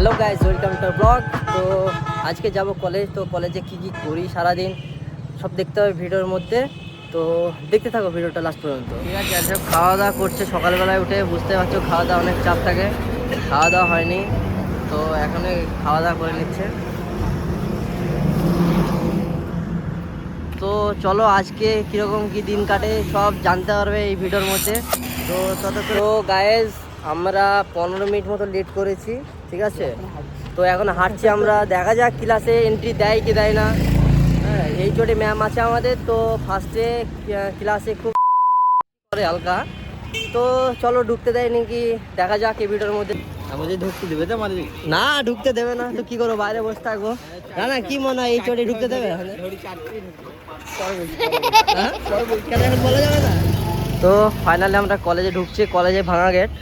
Hello guys, welcome to blog. তো আজকে যাব কলেজ। তো কলেজে কী কী করি সারাদিন সব দেখতে হবে ভিডিওর মধ্যে। তো দেখতে থাকো ভিডিওটা লাস্ট পর্যন্ত। ঠিক আছে, আর সব খাওয়া দাওয়া করছে সকালবেলায় উঠে, বুঝতে পারছো খাওয়া দাওয়া অনেক চাপ থাকে, খাওয়া দাওয়া হয়নি। তো এখনই খাওয়া দাওয়া করে নিচ্ছে। তো চলো আজকে কীরকম কী দিন কাটে সব জানতে পারবে এই ভিডিওর মধ্যে। তো তো গায়েজ আমরা 15 মিনিট মতো লেট করেছি, ঠিক আছে। তো এখন হাঁটছি আমরা, দেখা যাক ক্লাসে এন্ট্রি দেয় কি দেয় না। হ্যাঁ, এই চোটে ম্যাম আছে আমাদের। তো ফার্স্টে ক্লাসে খুব করে হালকা। তো চলো ঢুকতে দেয় নাকি দেখা যাক এই ভিডিওর মধ্যে। আমাদের ঢুকতে দেবে তো আমাদের? না, ঢুকতে দেবে না তো কি করবো, বাইরে বসে থাকবো। না না, কি মনে হয় এই চোটে ঢুকতে দেবে? হ্যাঁ? কেন এখন বলা যাবে না? তো ফাইনালি আমরা কলেজে ঢুকছি, কলেজে ভাঙা গেট।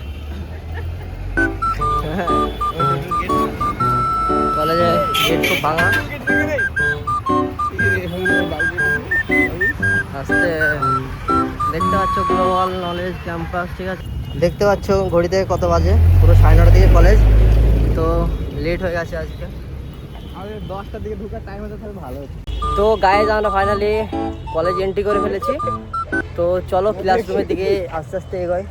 কলেজে গেট খুব ভাঙা। আস্তে দেখতে পাচ্ছ গ্লোবাল নলেজ ক্যাম্পাস, ঠিক আছে। দেখতে পাচ্ছ ঘড়িতে কত বাজে, পুরো 9:30 দিকে কলেজ। তো লেট হয়ে গেছে আজকে, আমাদের 10টার দিকে ঢোকার টাইম হতে তাহলে ভালো হতো। তো গাইজ আমরা ফাইনালি কলেজ এন্ট্রি করে ফেলেছি। তো চলো ক্লাসরুমের দিকে আস্তে আস্তে এগোয়।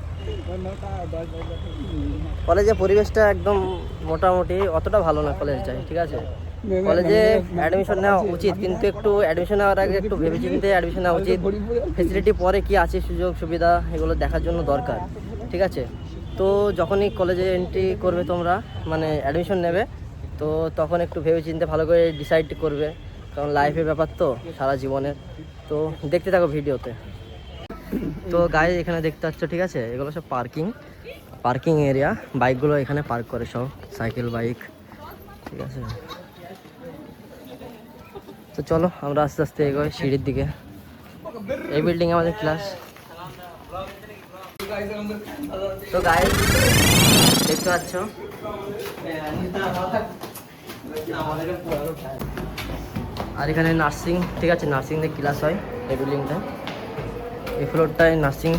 কলেজের পরিবেশটা একদম মোটামুটি অতটা ভালো না কলেজটাই, ঠিক আছে। কলেজে অ্যাডমিশন নেওয়া উচিত, কিন্তু একটু অ্যাডমিশন নেওয়ার আগে একটু ভেবেচিন্তে অ্যাডমিশন নেওয়া উচিত। ফেসিলিটি পরে কি আছে, সুযোগ সুবিধা, এগুলো দেখার জন্য দরকার, ঠিক আছে। তো যখনই কলেজে এন্ট্রি করবে তোমরা, মানে অ্যাডমিশন নেবে, তো তখন একটু ভেবেচিন্তে ভালো করে ডিসাইড করবে, কারণ লাইফের ব্যাপার তো, সারা জীবনের। তো দেখতে থাকো ভিডিওতে। তো গাইজ এখানে দেখতে পাচ্ছ, ঠিক আছে, এগুলো সব পার্কিং এরিয়া। বাইকগুলো এখানে পার্ক করে সব, সাইকেল বাইক, ঠিক আছে। তো চলো আমরা আস্তে আস্তে এগোই সিঁড়ির দিকে। এই বিল্ডিং আমাদের ক্লাস। তো গাইজ দেখতে পাচ্ছ আর এখানে নার্সিং, ঠিক আছে, নার্সিংয়ের ক্লাস হয় এই বিল্ডিংটা। এই ফ্লোরটায় নার্সিং,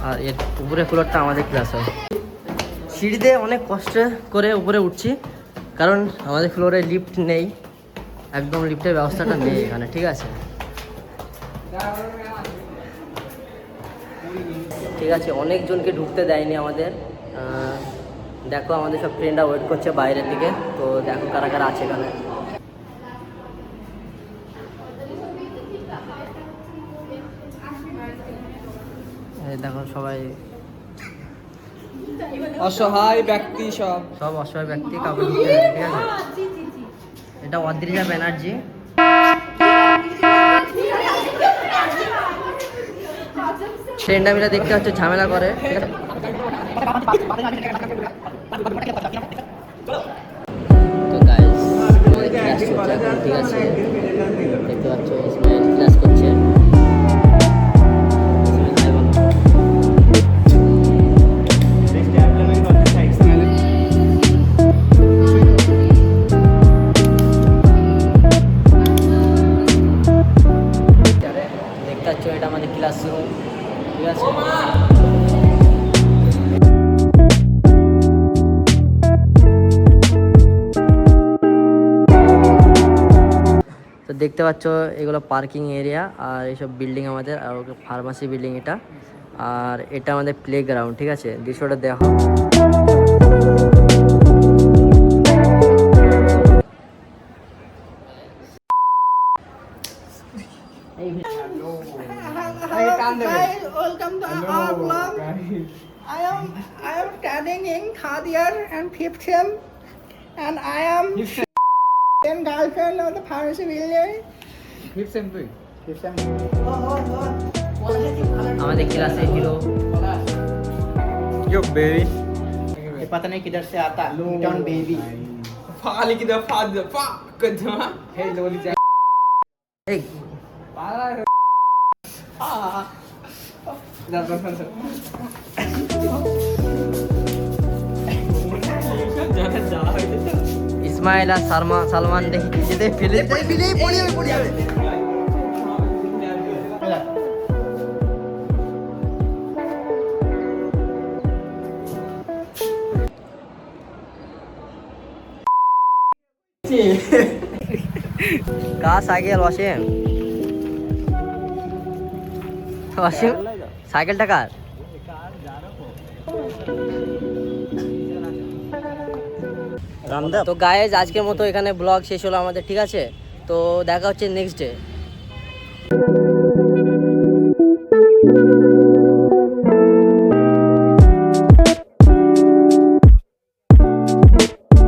আর এর উপরে ফ্লোরটা আমাদের ক্লাস হয়। সিঁড়িতে অনেক কষ্ট করে উপরে উঠছি, কারণ আমাদের ফ্লোরে লিফট নেই, একদম লিফটের ব্যবস্থাটা নেই এখানে, ঠিক আছে। ঠিক আছে, অনেকজনকে ঢুকতে দেয়নি আমাদের। দেখো আমাদের সব ফ্রেন্ডরা ওয়েট করছে বাইরের দিকে। তো দেখো কারা কারা আছে এখানে। দেখো সবাই অসহায় ব্যক্তি, সব অসহায় ব্যক্তি, কাউকে ঢুকতে দেয়নি, ঠিক আছে। এটা অদ্রিজা ব্যানার্জি। ফ্রেন্ডরা মিলে দেখতে হচ্ছে ঝামেলা করে, ঠিক আছে। তো গাইস আমাদের ক্লাস চলছে এখন, ঠিক আছে। দেখতে পাচ্ছ ইসমাইল ক্লাস করছে। দেখতে পাচ্ছ এটা আমাদের ক্লাসরুম, ঠিক আছে। তো দেখতে পাচ্ছ এগুলো পার্কিং এরিয়া, আর এইসব বিল্ডিং আমাদের, আর ফার্মাসি বিল্ডিং এটা। আর এটা আমাদের প্লে গ্রাউন্ড, ঠিক আছে। দৃশ্যটা দেখো। Hello guys, welcome to our vlog. I am studying in third year and fifth sem, and I am then girlfriend of the pharmacy building. আমাদের क्लासे हिरो यो बेबी ये पता नहीं किधर से आता टर्न बेबी फाली की दफा दफा कदमा हे लोली जा ए ইসমাইল আর সালমান দেখি যেতে ফেলে পড়ে যাবে। করছে কার সাইকেল ওয়াসিম? ওয়াসিম সাইকেলটা কার? তো গাইজ আজকের মতো এখানে ব্লগ শেষ হলো আমাদের, ঠিক আছে? তো দেখা হচ্ছে নেক্সট ডে।